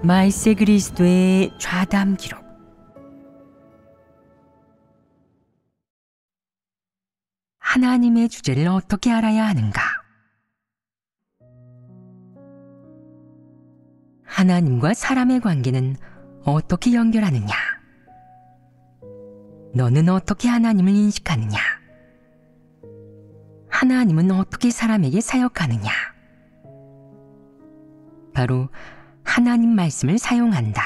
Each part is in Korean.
말세 그리스도의 좌담 기록. 하나님의 주제를 어떻게 알아야 하는가? 하나님과 사람의 관계는 어떻게 연결하느냐? 너는 어떻게 하나님을 인식하느냐? 하나님은 어떻게 사람에게 사역하느냐? 바로 하나님 말씀을 사용한다.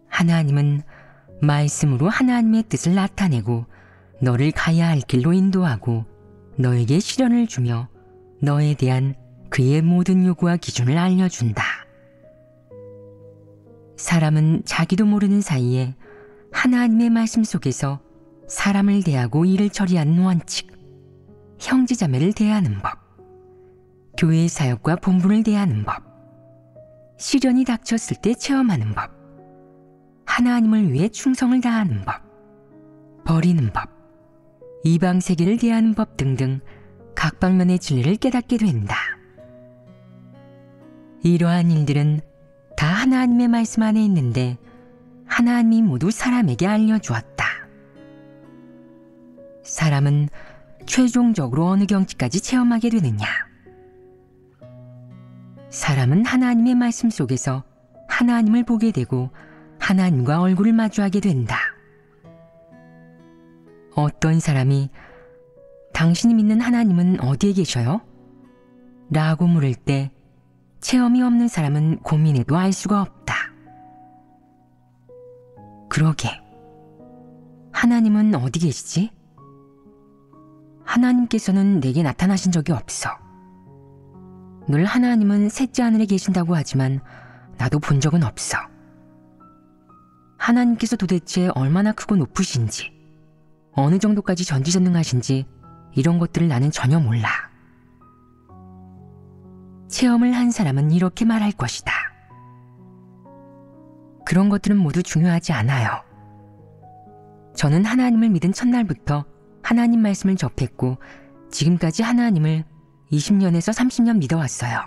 하나님은 말씀으로 하나님의 뜻을 나타내고 너를 가야 할 길로 인도하고 너에게 시련을 주며 너에 대한 그의 모든 요구와 기준을 알려준다. 사람은 자기도 모르는 사이에 하나님의 말씀 속에서 사람을 대하고 일을 처리하는 원칙, 형제자매를 대하는 법, 교회의 사역과 본분을 대하는 법, 시련이 닥쳤을 때 체험하는 법, 하나님을 위해 충성을 다하는 법, 버리는 법, 이방 세계를 대하는 법 등등 각 방면의 진리를 깨닫게 된다. 이러한 일들은 다 하나님의 말씀 안에 있는데 하나님이 모두 사람에게 알려주었다. 사람은 최종적으로 어느 경지까지 체험하게 되느냐? 사람은 하나님의 말씀 속에서 하나님을 보게 되고 하나님과 얼굴을 마주하게 된다. 어떤 사람이 당신이 믿는 하나님은 어디에 계셔요? 라고 물을 때 체험이 없는 사람은 고민해도 알 수가 없다. 그러게, 하나님은 어디 계시지? 하나님께서는 내게 나타나신 적이 없어. 늘 하나님은 셋째 하늘에 계신다고 하지만 나도 본 적은 없어. 하나님께서 도대체 얼마나 크고 높으신지, 어느 정도까지 전지전능하신지 이런 것들을 나는 전혀 몰라. 체험을 한 사람은 이렇게 말할 것이다. 그런 것들은 모두 중요하지 않아요. 저는 하나님을 믿은 첫날부터 하나님 말씀을 접했고 지금까지 하나님을 20년에서 30년 믿어왔어요.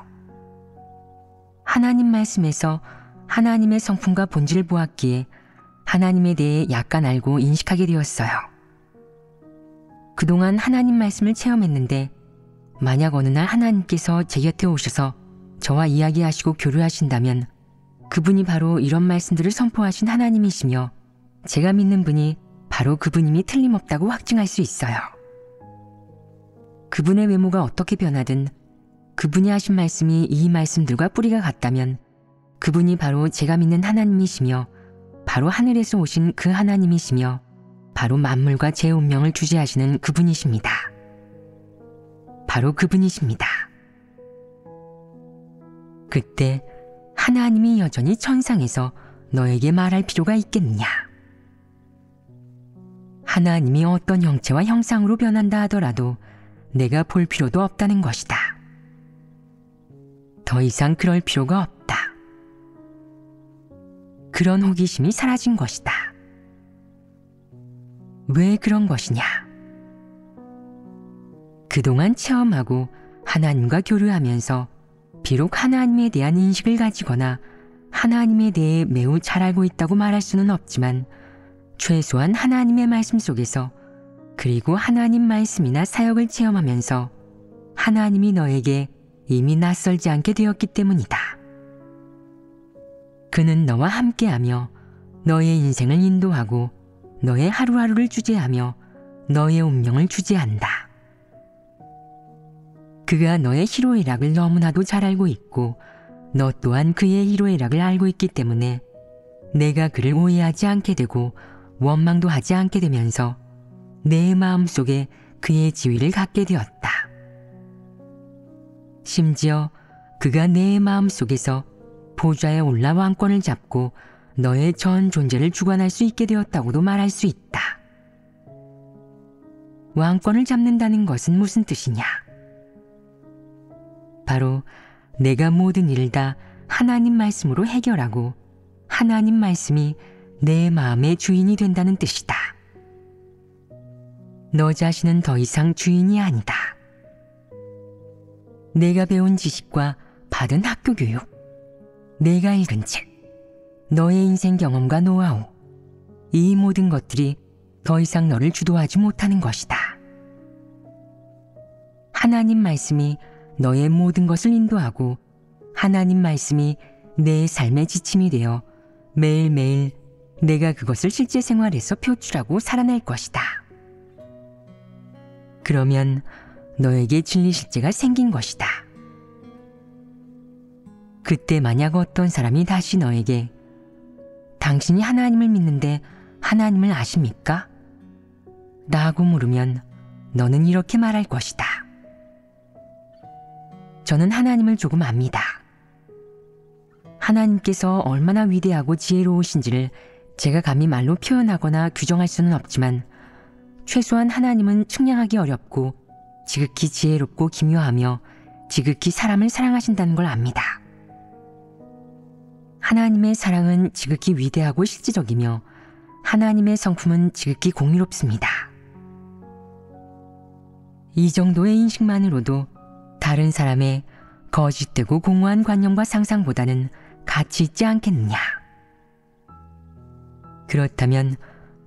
하나님 말씀에서 하나님의 성품과 본질을 보았기에 하나님에 대해 약간 알고 인식하게 되었어요. 그동안 하나님 말씀을 체험했는데 만약 어느 날 하나님께서 제 곁에 오셔서 저와 이야기하시고 교류하신다면 그분이 바로 이런 말씀들을 선포하신 하나님이시며 제가 믿는 분이 바로 그분임이 틀림없다고 확증할 수 있어요. 그분의 외모가 어떻게 변하든 그분이 하신 말씀이 이 말씀들과 뿌리가 같다면 그분이 바로 제가 믿는 하나님이시며 바로 하늘에서 오신 그 하나님이시며 바로 만물과 제 운명을 주재하시는 그분이십니다. 바로 그분이십니다. 그때 하나님이 여전히 천상에서 너에게 말할 필요가 있겠느냐? 하나님이 어떤 형체와 형상으로 변한다 하더라도 내가 볼 필요도 없다는 것이다. 더 이상 그럴 필요가 없다. 그런 호기심이 사라진 것이다. 왜 그런 것이냐? 그동안 체험하고 하나님과 교류하면서 비록 하나님에 대한 인식을 가지거나 하나님에 대해 매우 잘 알고 있다고 말할 수는 없지만 최소한 하나님의 말씀 속에서 그리고 하나님 말씀이나 사역을 체험하면서 하나님이 너에게 이미 낯설지 않게 되었기 때문이다. 그는 너와 함께하며 너의 인생을 인도하고 너의 하루하루를 주재하며 너의 운명을 주재한다. 그가 너의 희로애락을 너무나도 잘 알고 있고 너 또한 그의 희로애락을 알고 있기 때문에 내가 그를 오해하지 않게 되고 원망도 하지 않게 되면서 내 마음속에 그의 지위를 갖게 되었다. 심지어 그가 내 마음속에서 보좌에 올라 왕권을 잡고 너의 전 존재를 주관할 수 있게 되었다고도 말할 수 있다. 왕권을 잡는다는 것은 무슨 뜻이냐? 바로 내가 모든 일을 다 하나님 말씀으로 해결하고 하나님 말씀이 내 마음의 주인이 된다는 뜻이다. 너 자신은 더 이상 주인이 아니다. 내가 배운 지식과 받은 학교 교육, 내가 읽은 책, 너의 인생 경험과 노하우, 이 모든 것들이 더 이상 너를 주도하지 못하는 것이다. 하나님 말씀이 너의 모든 것을 인도하고 하나님 말씀이 내 삶의 지침이 되어 매일매일 내가 그것을 실제 생활에서 표출하고 살아낼 것이다. 그러면 너에게 진리 실제가 생긴 것이다. 그때 만약 어떤 사람이 다시 너에게 당신이 하나님을 믿는데 하나님을 아십니까? 라고 물으면 너는 이렇게 말할 것이다. 저는 하나님을 조금 압니다. 하나님께서 얼마나 위대하고 지혜로우신지를 제가 감히 말로 표현하거나 규정할 수는 없지만 최소한 하나님은 측량하기 어렵고 지극히 지혜롭고 기묘하며 지극히 사람을 사랑하신다는 걸 압니다. 하나님의 사랑은 지극히 위대하고 실질적이며 하나님의 성품은 지극히 공의롭습니다. 이 정도의 인식만으로도 다른 사람의 거짓되고 공허한 관념과 상상보다는 가치 있지 않겠느냐. 그렇다면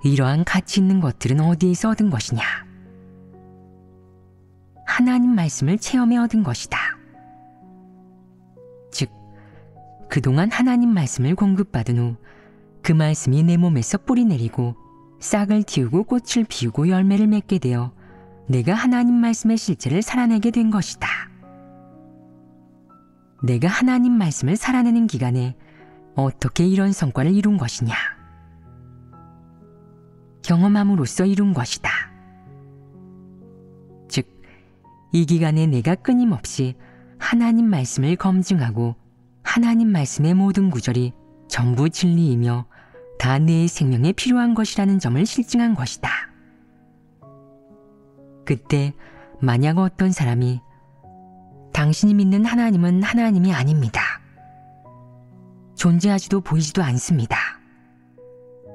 이러한 가치 있는 것들은 어디에서 얻은 것이냐? 하나님 말씀을 체험해 얻은 것이다. 즉, 그동안 하나님 말씀을 공급받은 후 그 말씀이 내 몸에서 뿌리 내리고 싹을 틔우고 꽃을 피우고 열매를 맺게 되어 내가 하나님 말씀의 실체를 살아내게 된 것이다. 내가 하나님 말씀을 살아내는 기간에 어떻게 이런 성과를 이룬 것이냐? 경험함으로써 이룬 것이다. 즉, 이 기간에 내가 끊임없이 하나님 말씀을 검증하고 하나님 말씀의 모든 구절이 전부 진리이며 다 내 생명에 필요한 것이라는 점을 실증한 것이다. 그때 만약 어떤 사람이 당신이 믿는 하나님은 하나님이 아닙니다. 존재하지도 보이지도 않습니다.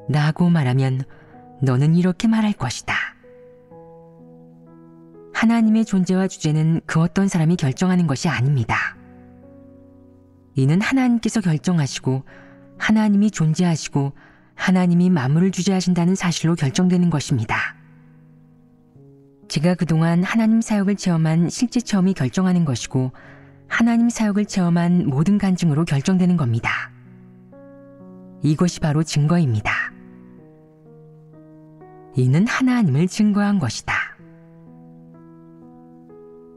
라고 말하면 너는 이렇게 말할 것이다. 하나님의 존재와 주제는 그 어떤 사람이 결정하는 것이 아닙니다. 이는 하나님께서 결정하시고 하나님이 존재하시고 하나님이 만물을 주재하신다는 사실로 결정되는 것입니다. 제가 그동안 하나님 사역을 체험한 실제 체험이 결정하는 것이고 하나님 사역을 체험한 모든 간증으로 결정되는 겁니다. 이것이 바로 증거입니다. 이는 하나님을 증거한 것이다.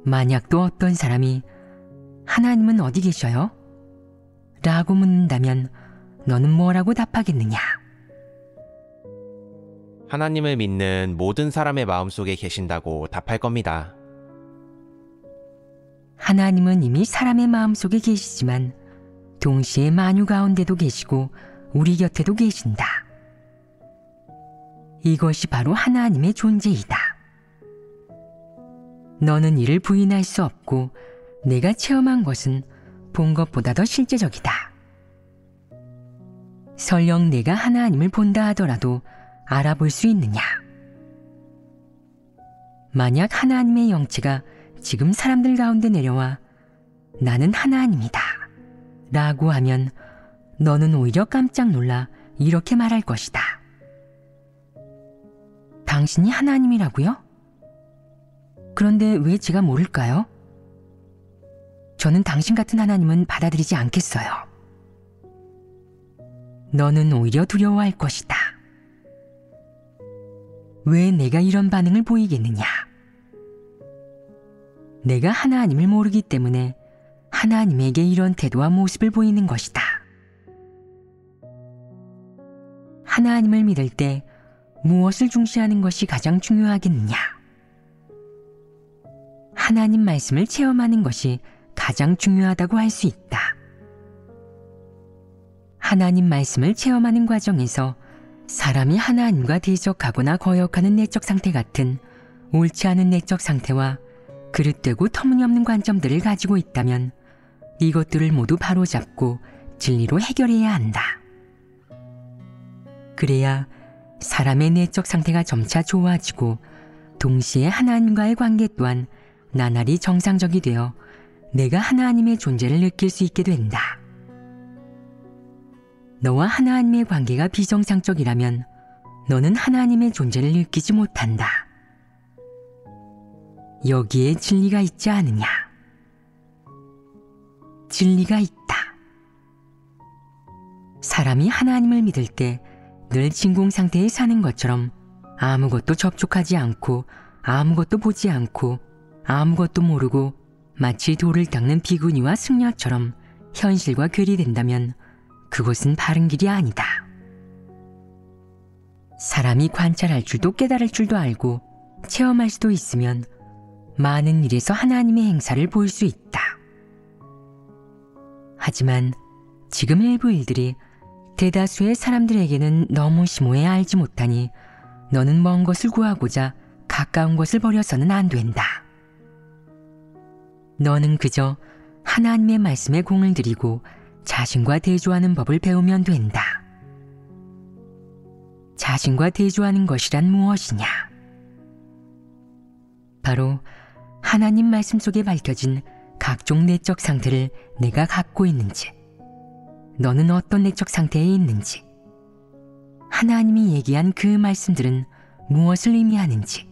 만약 또 어떤 사람이 하나님은 어디 계셔요? 라고 묻는다면 너는 뭐라고 답하겠느냐? 하나님을 믿는 모든 사람의 마음속에 계신다고 답할 겁니다. 하나님은 이미 사람의 마음속에 계시지만 동시에 만유 가운데도 계시고 우리 곁에도 계신다. 이것이 바로 하나님의 존재이다. 너는 이를 부인할 수 없고 내가 체험한 것은 본 것보다 더 실제적이다. 설령 내가 하나님을 본다 하더라도 알아볼 수 있느냐? 만약 하나님의 영체가 지금 사람들 가운데 내려와 나는 하나님이다 라고 하면 너는 오히려 깜짝 놀라 이렇게 말할 것이다. 당신이 하나님이라고요? 그런데 왜 제가 모를까요? 저는 당신 같은 하나님은 받아들이지 않겠어요. 너는 오히려 두려워할 것이다. 왜 내가 이런 반응을 보이겠느냐? 내가 하나님을 모르기 때문에 하나님에게 이런 태도와 모습을 보이는 것이다. 하나님을 믿을 때 무엇을 중시하는 것이 가장 중요하겠느냐? 하나님 말씀을 체험하는 것이 가장 중요하다고 할 수 있다. 하나님 말씀을 체험하는 과정에서 사람이 하나님과 대적하거나 거역하는 내적 상태 같은 옳지 않은 내적 상태와 그릇되고 터무니없는 관점들을 가지고 있다면 이것들을 모두 바로잡고 진리로 해결해야 한다. 그래야 사람의 내적 상태가 점차 좋아지고 동시에 하나님과의 관계 또한 나날이 정상적이 되어 내가 하나님의 존재를 느낄 수 있게 된다. 너와 하나님의 관계가 비정상적이라면 너는 하나님의 존재를 느끼지 못한다. 여기에 진리가 있지 않느냐? 진리가 있다. 사람이 하나님을 믿을 때 늘 진공 상태에 사는 것처럼 아무것도 접촉하지 않고 아무것도 보지 않고 아무것도 모르고 마치 돌을 닦는 비구니와 승려처럼 현실과 괴리된다면 그것은 바른 길이 아니다. 사람이 관찰할 줄도 깨달을 줄도 알고 체험할 수도 있으면 많은 일에서 하나님의 행사를 볼 수 있다. 하지만 지금 일부 일들이 대다수의 사람들에게는 너무 심오해 알지 못하니 너는 먼 것을 구하고자 가까운 것을 버려서는 안 된다. 너는 그저 하나님의 말씀에 공을 들이고 자신과 대조하는 법을 배우면 된다. 자신과 대조하는 것이란 무엇이냐? 바로 하나님 말씀 속에 밝혀진 각종 내적 상태를 내가 갖고 있는지, 너는 어떤 내적 상태에 있는지, 하나님이 얘기한 그 말씀들은 무엇을 의미하는지,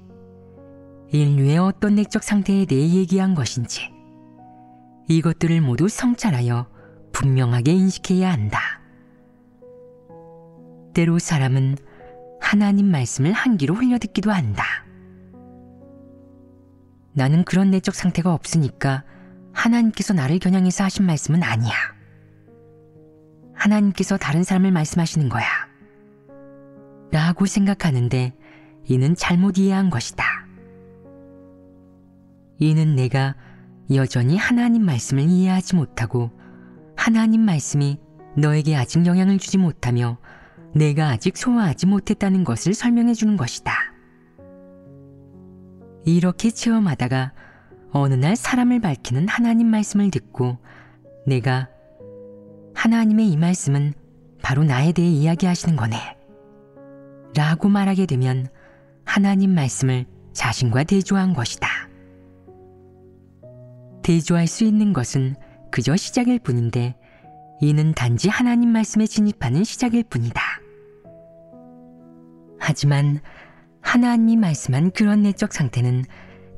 인류의 어떤 내적 상태에 대해 얘기한 것인지, 이것들을 모두 성찰하여 분명하게 인식해야 한다. 때로 사람은 하나님 말씀을 한 귀로 흘려듣기도 한다. 나는 그런 내적 상태가 없으니까 하나님께서 나를 겨냥해서 하신 말씀은 아니야. 하나님께서 다른 사람을 말씀하시는 거야. 라고 생각하는데 이는 잘못 이해한 것이다. 이는 내가 여전히 하나님 말씀을 이해하지 못하고 하나님 말씀이 너에게 아직 영향을 주지 못하며 내가 아직 소화하지 못했다는 것을 설명해 주는 것이다. 이렇게 체험하다가 어느 날 사람을 밝히는 하나님 말씀을 듣고 내가 하나님의 이 말씀은 바로 나에 대해 이야기하시는 거네 라고 말하게 되면 하나님 말씀을 자신과 대조한 것이다. 대조할 수 있는 것은 그저 시작일 뿐인데 이는 단지 하나님 말씀에 진입하는 시작일 뿐이다. 하지만 하나님이 말씀한 그런 내적 상태는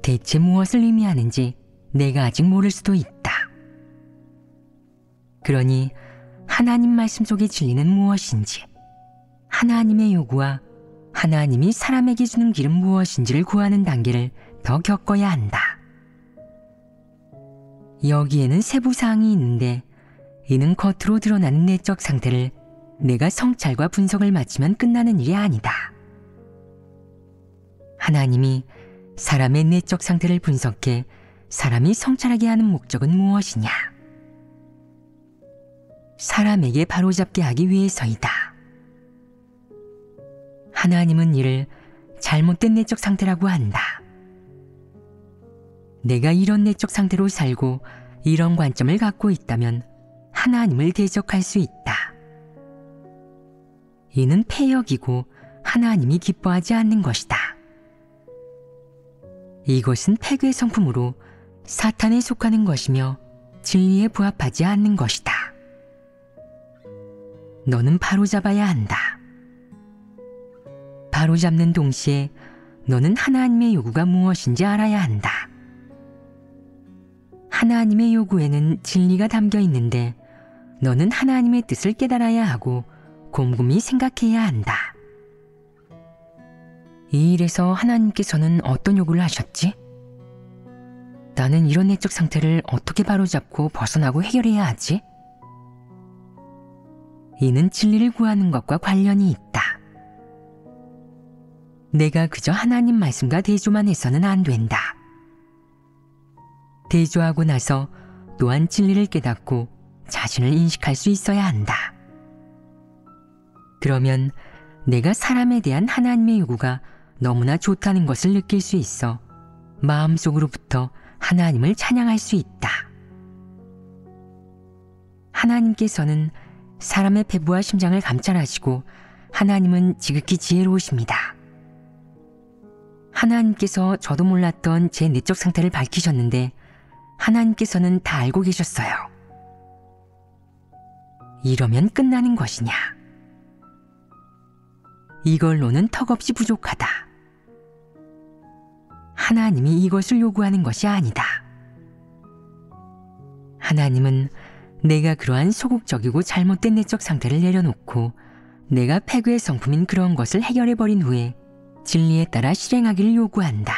대체 무엇을 의미하는지 내가 아직 모를 수도 있다. 그러니 하나님 말씀 속의 진리는 무엇인지, 하나님의 요구와 하나님이 사람에게 주는 길은 무엇인지를 구하는 단계를 더 겪어야 한다. 여기에는 세부사항이 있는데 이는 겉으로 드러나는 내적 상태를 내가 성찰과 분석을 마치면 끝나는 일이 아니다. 하나님이 사람의 내적 상태를 분석해 사람이 성찰하게 하는 목적은 무엇이냐? 사람에게 바로잡게 하기 위해서이다. 하나님은 이를 잘못된 내적 상태라고 한다. 내가 이런 내적 상태로 살고 이런 관점을 갖고 있다면 하나님을 대적할 수 있다. 이는 패역이고 하나님이 기뻐하지 않는 것이다. 이것은 패괴 성품으로 사탄에 속하는 것이며 진리에 부합하지 않는 것이다. 너는 바로잡아야 한다. 바로잡는 동시에 너는 하나님의 요구가 무엇인지 알아야 한다. 하나님의 요구에는 진리가 담겨 있는데 너는 하나님의 뜻을 깨달아야 하고 곰곰이 생각해야 한다. 이 일에서 하나님께서는 어떤 요구를 하셨지? 나는 이런 내적 상태를 어떻게 바로잡고 벗어나고 해결해야 하지? 이는 진리를 구하는 것과 관련이 있다. 내가 그저 하나님 말씀과 대조만 해서는 안 된다. 대조하고 나서 또한 진리를 깨닫고 자신을 인식할 수 있어야 한다. 그러면 내가 사람에 대한 하나님의 요구가 너무나 좋다는 것을 느낄 수 있어 마음속으로부터 하나님을 찬양할 수 있다. 하나님께서는 사람의 배부와 심장을 감찰하시고 하나님은 지극히 지혜로우십니다. 하나님께서 저도 몰랐던 제 내적 상태를 밝히셨는데 하나님께서는 다 알고 계셨어요. 이러면 끝나는 것이냐? 이걸로는 턱없이 부족하다. 하나님이 이것을 요구하는 것이 아니다. 하나님은 내가 그러한 소극적이고 잘못된 내적 상태를 내려놓고 내가 폐괴의 성품인 그런 것을 해결해버린 후에 진리에 따라 실행하기를 요구한다.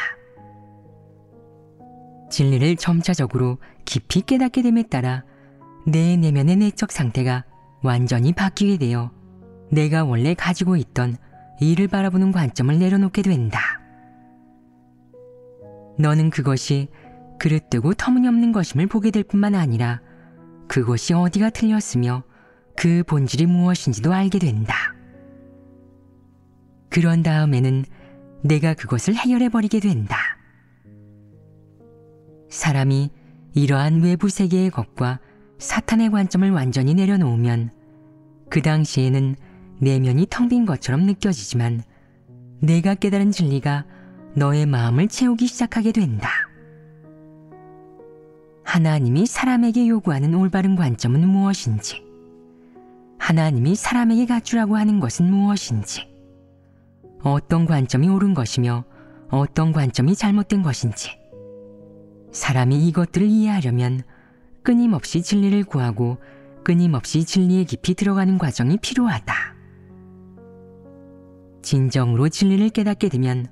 진리를 점차적으로 깊이 깨닫게 됨에 따라 내 내면의 내적 상태가 완전히 바뀌게 되어 내가 원래 가지고 있던 이를 바라보는 관점을 내려놓게 된다. 너는 그것이 그릇되고 터무니없는 것임을 보게 될 뿐만 아니라 그것이 어디가 틀렸으며 그 본질이 무엇인지도 알게 된다. 그런 다음에는 내가 그것을 해결해버리게 된다. 사람이 이러한 외부 세계의 것과 사탄의 관점을 완전히 내려놓으면 그 당시에는 내면이 텅 빈 것처럼 느껴지지만 내가 깨달은 진리가 너의 마음을 채우기 시작하게 된다. 하나님이 사람에게 요구하는 올바른 관점은 무엇인지, 하나님이 사람에게 갖추라고 하는 것은 무엇인지, 어떤 관점이 옳은 것이며 어떤 관점이 잘못된 것인지, 사람이 이것들을 이해하려면 끊임없이 진리를 구하고 끊임없이 진리에 깊이 들어가는 과정이 필요하다. 진정으로 진리를 깨닫게 되면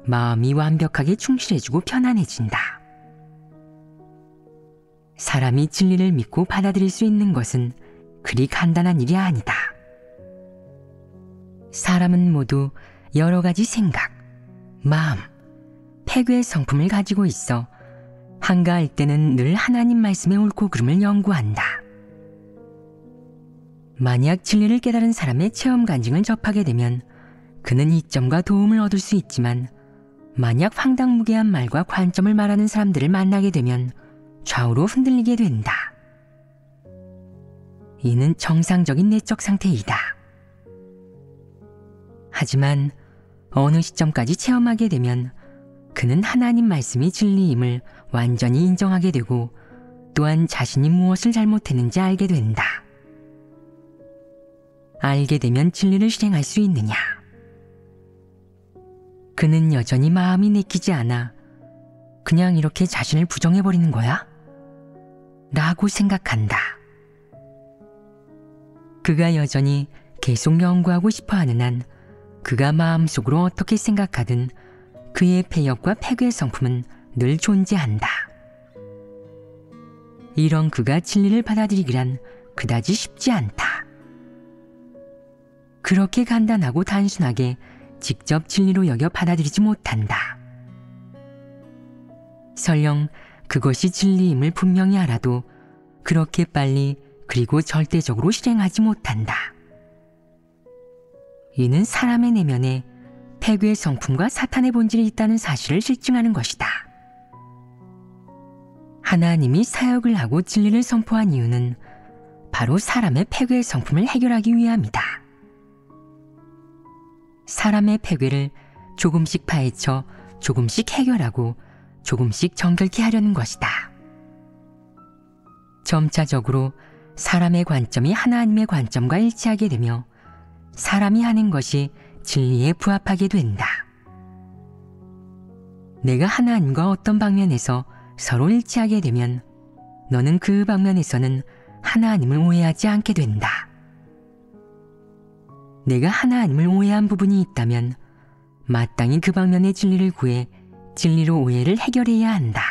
마음이 완벽하게 충실해지고 편안해진다. 사람이 진리를 믿고 받아들일 수 있는 것은 그리 간단한 일이 아니다. 사람은 모두 여러 가지 생각, 마음, 폐괴의 성품을 가지고 있어 한가할 때는 늘 하나님 말씀의 옳고 그름을 연구한다. 만약 진리를 깨달은 사람의 체험 간증을 접하게 되면 그는 이점과 도움을 얻을 수 있지만 만약 황당무계한 말과 관점을 말하는 사람들을 만나게 되면 좌우로 흔들리게 된다. 이는 정상적인 내적 상태이다. 하지만 어느 시점까지 체험하게 되면 그는 하나님 말씀이 진리임을 완전히 인정하게 되고 또한 자신이 무엇을 잘못했는지 알게 된다. 알게 되면 진리를 실행할 수 있느냐? 그는 여전히 마음이 내키지 않아 그냥 이렇게 자신을 부정해버리는 거야? 라고 생각한다. 그가 여전히 계속 연구하고 싶어하는 한 그가 마음속으로 어떻게 생각하든 그의 폐역과 폐괴의 성품은 늘 존재한다. 이런 그가 진리를 받아들이기란 그다지 쉽지 않다. 그렇게 간단하고 단순하게 직접 진리로 여겨 받아들이지 못한다. 설령 그것이 진리임을 분명히 알아도 그렇게 빨리 그리고 절대적으로 실행하지 못한다. 이는 사람의 내면에 폐괴의 성품과 사탄의 본질이 있다는 사실을 실증하는 것이다. 하나님이 사역을 하고 진리를 선포한 이유는 바로 사람의 폐괴의 성품을 해결하기 위함이다. 사람의 폐괴를 조금씩 파헤쳐 조금씩 해결하고 조금씩 정결케 하려는 것이다. 점차적으로 사람의 관점이 하나님의 관점과 일치하게 되며 사람이 하는 것이 진리에 부합하게 된다. 내가 하나님과 어떤 방면에서 서로 일치하게 되면 너는 그 방면에서는 하나님을 오해하지 않게 된다. 내가 하나님을 오해한 부분이 있다면 마땅히 그 방면의 진리를 구해 진리로 오해를 해결해야 한다.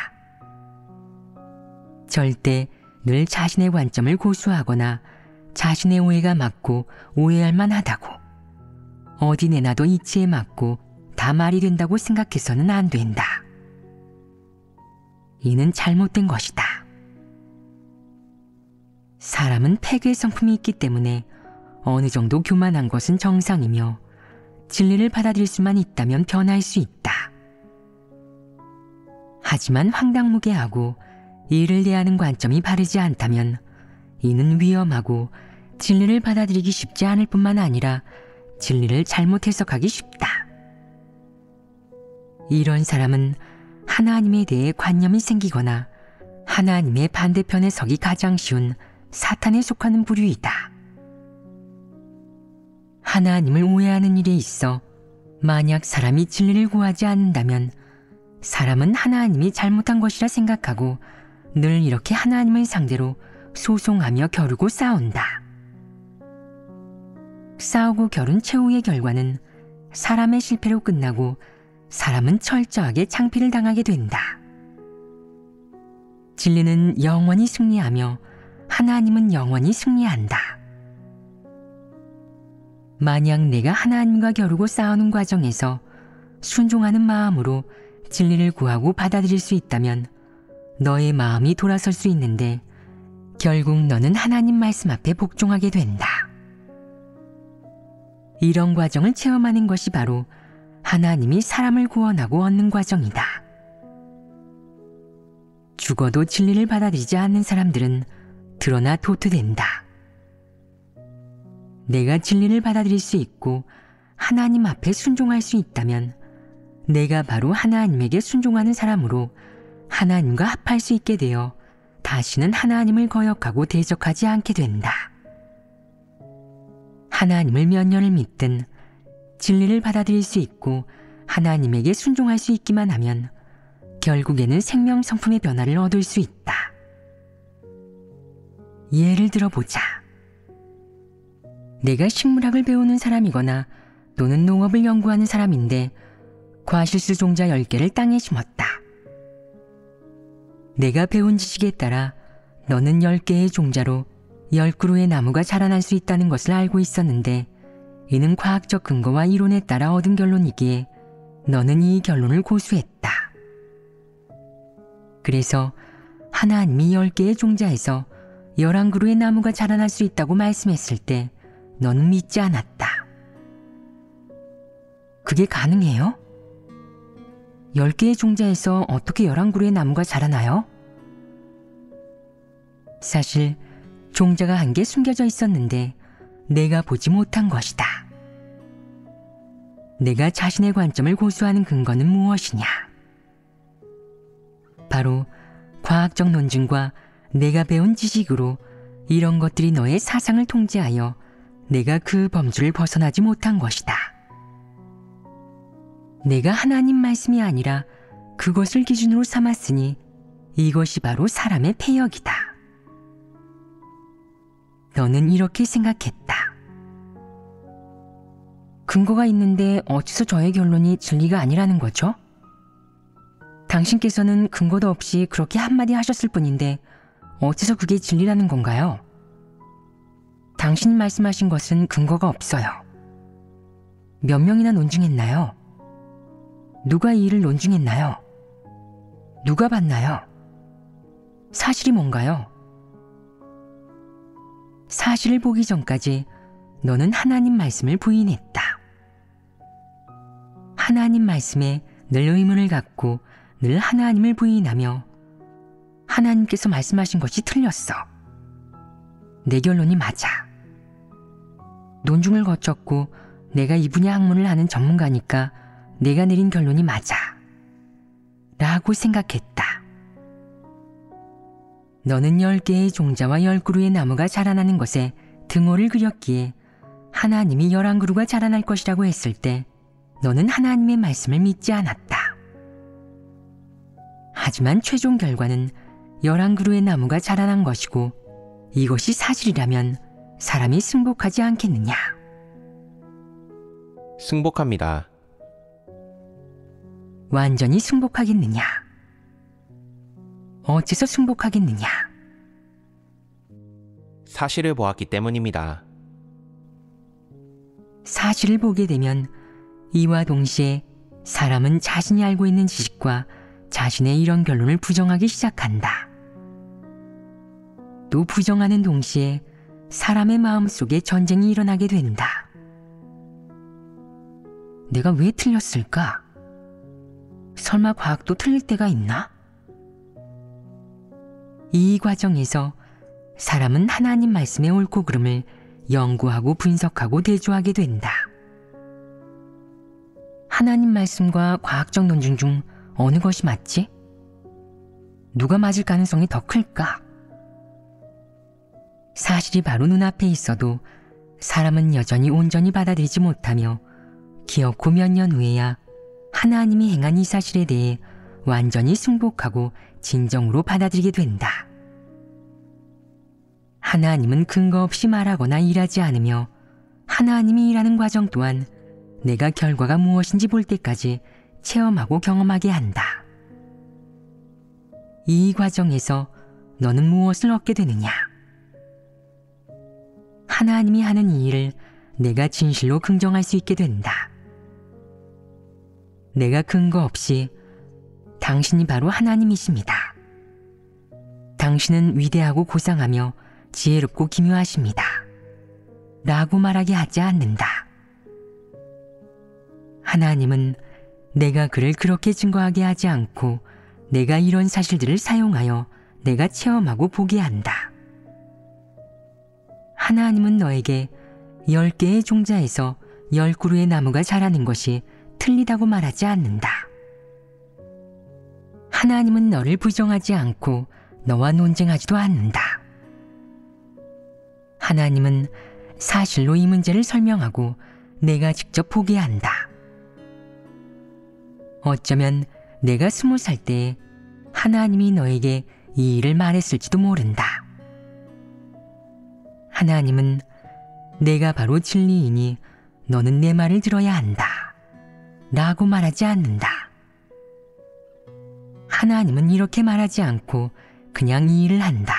절대 늘 자신의 관점을 고수하거나 자신의 오해가 맞고 오해할 만하다고 어디 내놔도 이치에 맞고 다 말이 된다고 생각해서는 안 된다. 이는 잘못된 것이다. 사람은 폐괴의 성품이 있기 때문에 어느 정도 교만한 것은 정상이며 진리를 받아들일 수만 있다면 변할 수 있다. 하지만 황당무계하고 이를 대하는 관점이 바르지 않다면 이는 위험하고 진리를 받아들이기 쉽지 않을 뿐만 아니라 진리를 잘못 해석하기 쉽다. 이런 사람은 하나님에 대해 관념이 생기거나 하나님의 반대편에 서기 가장 쉬운 사탄에 속하는 부류이다. 하나님을 오해하는 일에 있어 만약 사람이 진리를 구하지 않는다면 사람은 하나님이 잘못한 것이라 생각하고 늘 이렇게 하나님을 상대로 소송하며 겨루고 싸운다. 싸우고 겨룬 최후의 결과는 사람의 실패로 끝나고 사람은 철저하게 창피를 당하게 된다. 진리는 영원히 승리하며 하나님은 영원히 승리한다. 만약 내가 하나님과 겨루고 싸우는 과정에서 순종하는 마음으로 진리를 구하고 받아들일 수 있다면 너의 마음이 돌아설 수 있는데 결국 너는 하나님 말씀 앞에 복종하게 된다. 이런 과정을 체험하는 것이 바로 하나님이 사람을 구원하고 얻는 과정이다. 죽어도 진리를 받아들이지 않는 사람들은 드러나 도투된다. 내가 진리를 받아들일 수 있고 하나님 앞에 순종할 수 있다면 내가 바로 하나님에게 순종하는 사람으로 하나님과 합할 수 있게 되어 다시는 하나님을 거역하고 대적하지 않게 된다. 하나님을 몇 년을 믿든 진리를 받아들일 수 있고 하나님에게 순종할 수 있기만 하면 결국에는 생명성품의 변화를 얻을 수 있다. 예를 들어보자. 내가 식물학을 배우는 사람이거나 또는 농업을 연구하는 사람인데 과실수 종자 10개를 땅에 심었다. 내가 배운 지식에 따라 너는 10개의 종자로 10그루의 나무가 자라날 수 있다는 것을 알고 있었는데 이는 과학적 근거와 이론에 따라 얻은 결론이기에 너는 이 결론을 고수했다. 그래서 하나님이 10개의 종자에서 11그루의 나무가 자라날 수 있다고 말씀했을 때 너는 믿지 않았다. 그게 가능해요? 10개의 종자에서 어떻게 11그루의 나무가 자라나요? 사실 종자가 한 개 숨겨져 있었는데 내가 보지 못한 것이다. 내가 자신의 관점을 고수하는 근거는 무엇이냐? 바로 과학적 논증과 내가 배운 지식으로 이런 것들이 너의 사상을 통제하여 내가 그 범주를 벗어나지 못한 것이다. 내가 하나님 말씀이 아니라 그것을 기준으로 삼았으니 이것이 바로 사람의 패역이다. 너는 이렇게 생각했다. 근거가 있는데 어째서 저의 결론이 진리가 아니라는 거죠? 당신께서는 근거도 없이 그렇게 한마디 하셨을 뿐인데 어째서 그게 진리라는 건가요? 당신이 말씀하신 것은 근거가 없어요. 몇 명이나 논증했나요? 누가 이 일을 논증했나요? 누가 봤나요? 사실이 뭔가요? 사실을 보기 전까지 너는 하나님 말씀을 부인했다. 하나님 말씀에 늘 의문을 갖고 늘 하나님을 부인하며 하나님께서 말씀하신 것이 틀렸어. 내 결론이 맞아. 논중을 거쳤고 내가 이 분야 학문을 하는 전문가니까 내가 내린 결론이 맞아. 라고 생각했다. 너는 10개의 종자와 10그루의 나무가 자라나는 것에 등호를 그렸기에 하나님이 11그루가 자라날 것이라고 했을 때 너는 하나님의 말씀을 믿지 않았다. 하지만 최종 결과는 11그루의 나무가 자라난 것이고 이것이 사실이라면 사람이 승복하지 않겠느냐? 승복합니다. 완전히 승복하겠느냐? 어째서 승복하겠느냐? 사실을 보았기 때문입니다. 사실을 보게 되면 이와 동시에 사람은 자신이 알고 있는 지식과 자신의 이런 결론을 부정하기 시작한다. 또 부정하는 동시에 사람의 마음속에 전쟁이 일어나게 된다. 내가 왜 틀렸을까? 설마 과학도 틀릴 때가 있나? 이 과정에서 사람은 하나님 말씀의 옳고 그름을 연구하고 분석하고 대조하게 된다. 하나님 말씀과 과학적 논증 중 어느 것이 맞지? 누가 맞을 가능성이 더 클까? 사실이 바로 눈앞에 있어도 사람은 여전히 온전히 받아들이지 못하며 기어코 몇 년 후에야 하나님이 행한 이 사실에 대해 완전히 승복하고 진정으로 받아들이게 된다. 하나님은 근거 없이 말하거나 일하지 않으며 하나님이 일하는 과정 또한 내가 결과가 무엇인지 볼 때까지 체험하고 경험하게 한다. 이 과정에서 너는 무엇을 얻게 되느냐? 하나님이 하는 이 일을 내가 진실로 긍정할 수 있게 된다. 내가 근거 없이 당신이 바로 하나님이십니다. 당신은 위대하고 고상하며 지혜롭고 기묘하십니다. 라고 말하게 하지 않는다. 하나님은 내가 그를 그렇게 증거하게 하지 않고 내가 이런 사실들을 사용하여 내가 체험하고 보게 한다. 하나님은 너에게 10개의 종자에서 10그루의 나무가 자라는 것이 틀리다고 말하지 않는다. 하나님은 너를 부정하지 않고 너와 논쟁하지도 않는다. 하나님은 사실로 이 문제를 설명하고 내가 직접 보게 한다. 어쩌면 내가 20살 때에 하나님이 너에게 이 일을 말했을지도 모른다. 하나님은 내가 바로 진리이니 너는 내 말을 들어야 한다. 라고 말하지 않는다. 하나님은 이렇게 말하지 않고 그냥 이 일을 한다.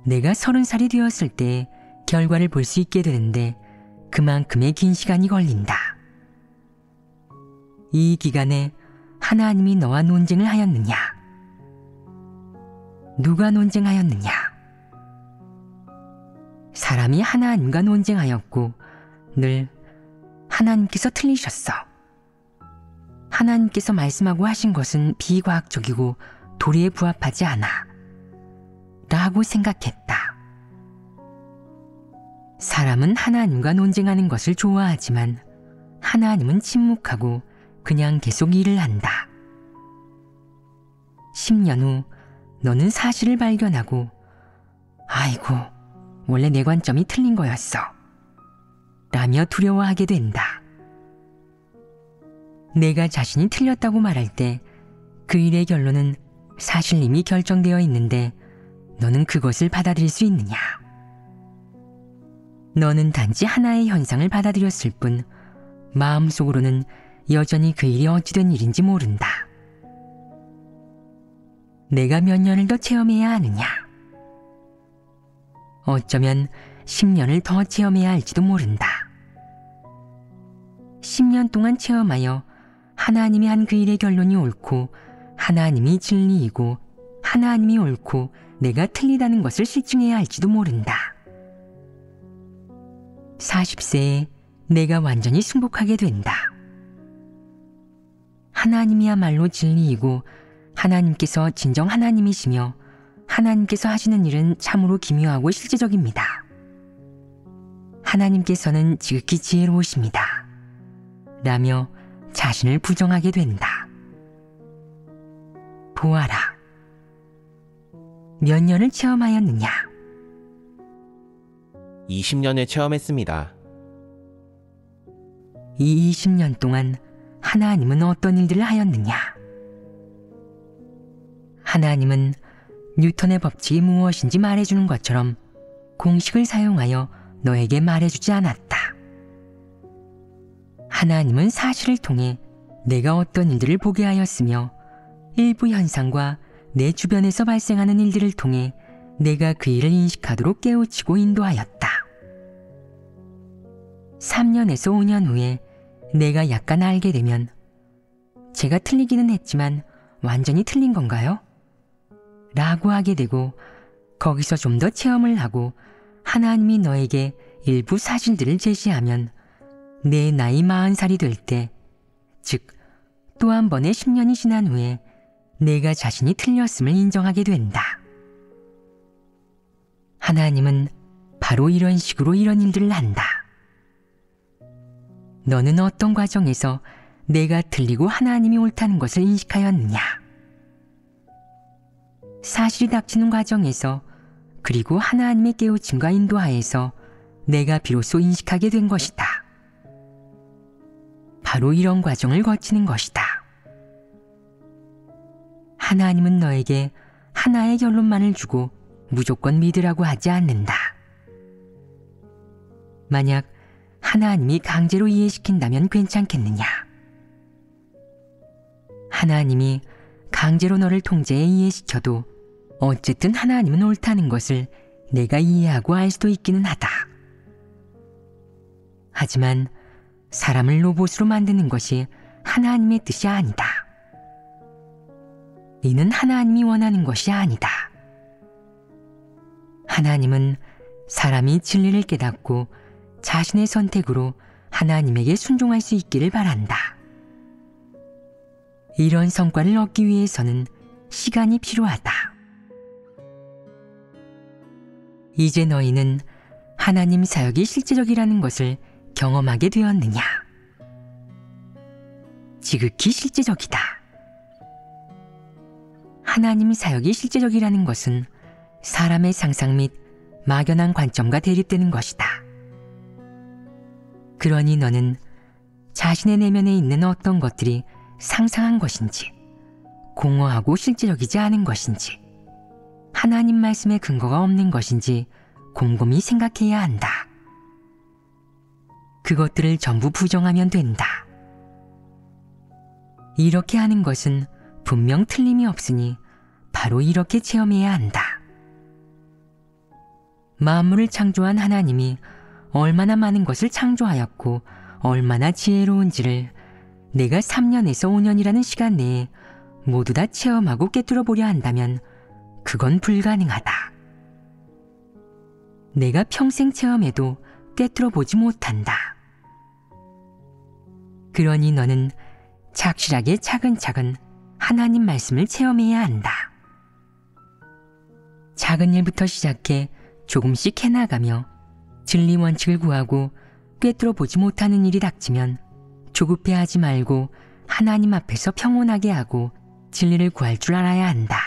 내가 30살이 되었을 때 결과를 볼 수 있게 되는데 그만큼의 긴 시간이 걸린다. 이 기간에 하나님이 너와 논쟁을 하였느냐? 누가 논쟁하였느냐? 사람이 하나님과 논쟁하였고 늘 하나님께서 틀리셨어. 하나님께서 말씀하고 하신 것은 비과학적이고 도리에 부합하지 않아. 라고 생각했다. 사람은 하나님과 논쟁하는 것을 좋아하지만 하나님은 침묵하고 그냥 계속 일을 한다. 10년 후 너는 사실을 발견하고 아이고, 원래 내 관점이 틀린 거였어. 라며 두려워하게 된다. 내가 자신이 틀렸다고 말할 때 그 일의 결론은 사실 이미 결정되어 있는데 너는 그것을 받아들일 수 있느냐? 너는 단지 하나의 현상을 받아들였을 뿐 마음속으로는 여전히 그 일이 어찌된 일인지 모른다. 내가 몇 년을 더 체험해야 하느냐? 어쩌면 10년을 더 체험해야 할지도 모른다. 10년 동안 체험하여 하나님이 한 그 일의 결론이 옳고 하나님이 진리이고 하나님이 옳고 내가 틀리다는 것을 실증해야 할지도 모른다. 40세에 내가 완전히 승복하게 된다. 하나님이야말로 진리이고 하나님께서 진정 하나님이시며 하나님께서 하시는 일은 참으로 기묘하고 실제적입니다. 하나님께서는 지극히 지혜로우십니다. 라며 자신을 부정하게 된다. 보아라. 몇 년을 체험하였느냐? 20년을 체험했습니다. 이 20년 동안 하나님은 어떤 일들을 하였느냐? 하나님은 뉴턴의 법칙이 무엇인지 말해주는 것처럼 공식을 사용하여 너에게 말해주지 않았다. 하나님은 사실을 통해 내가 어떤 일들을 보게 하였으며 일부 현상과 내 주변에서 발생하는 일들을 통해 내가 그 일을 인식하도록 깨우치고 인도하였다. 3년에서 5년 후에 내가 약간 알게 되면 제가 틀리기는 했지만 완전히 틀린 건가요? 라고 하게 되고 거기서 좀 더 체험을 하고 하나님이 너에게 일부 사실들을 제시하면 내 나이 40살이 될 때, 즉 또 한 번의 10년이 지난 후에 내가 자신이 틀렸음을 인정하게 된다. 하나님은 바로 이런 식으로 이런 일들을 한다. 너는 어떤 과정에서 내가 틀리고 하나님이 옳다는 것을 인식하였느냐? 사실이 닥치는 과정에서 그리고 하나님의 깨우침과 인도하에서 내가 비로소 인식하게 된 것이다. 바로 이런 과정을 거치는 것이다. 하나님은 너에게 하나의 결론만을 주고 무조건 믿으라고 하지 않는다. 만약 하나님이 강제로 이해시킨다면 괜찮겠느냐? 하나님이 강제로 너를 통제해 이해시켜도 어쨌든 하나님은 옳다는 것을 내가 이해하고 알 수도 있기는 하다. 하지만 사람을 로봇으로 만드는 것이 하나님의 뜻이 아니다. 이는 하나님이 원하는 것이 아니다. 하나님은 사람이 진리를 깨닫고 자신의 선택으로 하나님에게 순종할 수 있기를 바란다. 이런 성과를 얻기 위해서는 시간이 필요하다. 이제 너희는 하나님 사역이 실제적이라는 것을 경험하게 되었느냐? 지극히 실제적이다. 하나님 사역이 실제적이라는 것은 사람의 상상 및 막연한 관점과 대립되는 것이다. 그러니 너는 자신의 내면에 있는 어떤 것들이 상상한 것인지, 공허하고 실제적이지 않은 것인지, 하나님 말씀에 근거가 없는 것인지 곰곰이 생각해야 한다. 그것들을 전부 부정하면 된다. 이렇게 하는 것은 분명 틀림이 없으니 바로 이렇게 체험해야 한다. 만물을 창조한 하나님이 얼마나 많은 것을 창조하였고 얼마나 지혜로운지를 내가 3년에서 5년이라는 시간 내에 모두 다 체험하고 꿰뚫어 보려 한다면 그건 불가능하다. 내가 평생 체험해도 꿰뚫어 보지 못한다. 그러니 너는 착실하게 차근차근 하나님 말씀을 체험해야 한다. 작은 일부터 시작해 조금씩 해나가며 진리 원칙을 구하고 꿰뚫어 보지 못하는 일이 닥치면 조급해하지 말고 하나님 앞에서 평온하게 하고 진리를 구할 줄 알아야 한다.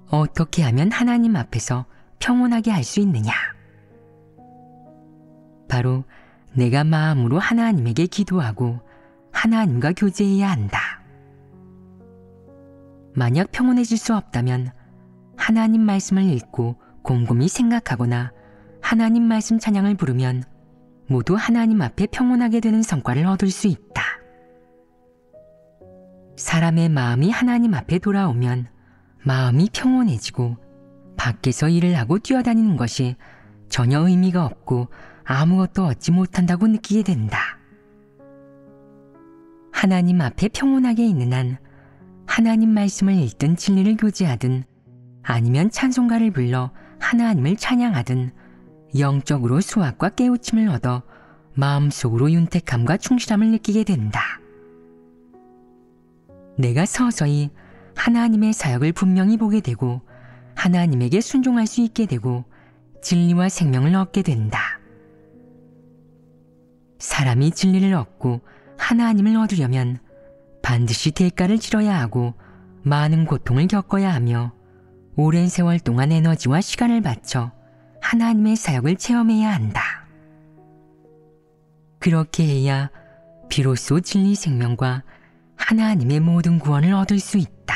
어떻게 하면 하나님 앞에서 평온하게 할 수 있느냐? 바로 내가 마음으로 하나님에게 기도하고 하나님과 교제해야 한다. 만약 평온해질 수 없다면 하나님 말씀을 읽고 곰곰이 생각하거나 하나님 말씀 찬양을 부르면 모두 하나님 앞에 평온하게 되는 성과를 얻을 수 있다. 사람의 마음이 하나님 앞에 돌아오면 마음이 평온해지고 밖에서 일을 하고 뛰어다니는 것이 전혀 의미가 없고 아무것도 얻지 못한다고 느끼게 된다. 하나님 앞에 평온하게 있는 한 하나님 말씀을 읽든 진리를 교제하든 아니면 찬송가를 불러 하나님을 찬양하든 영적으로 수확과 깨우침을 얻어 마음속으로 윤택함과 충실함을 느끼게 된다. 내가 서서히 하나님의 사역을 분명히 보게 되고 하나님에게 순종할 수 있게 되고 진리와 생명을 얻게 된다. 사람이 진리를 얻고 하나님을 얻으려면 반드시 대가를 치러야 하고 많은 고통을 겪어야 하며 오랜 세월 동안 에너지와 시간을 바쳐 하나님의 사역을 체험해야 한다. 그렇게 해야 비로소 진리 생명과 하나님의 모든 구원을 얻을 수 있다.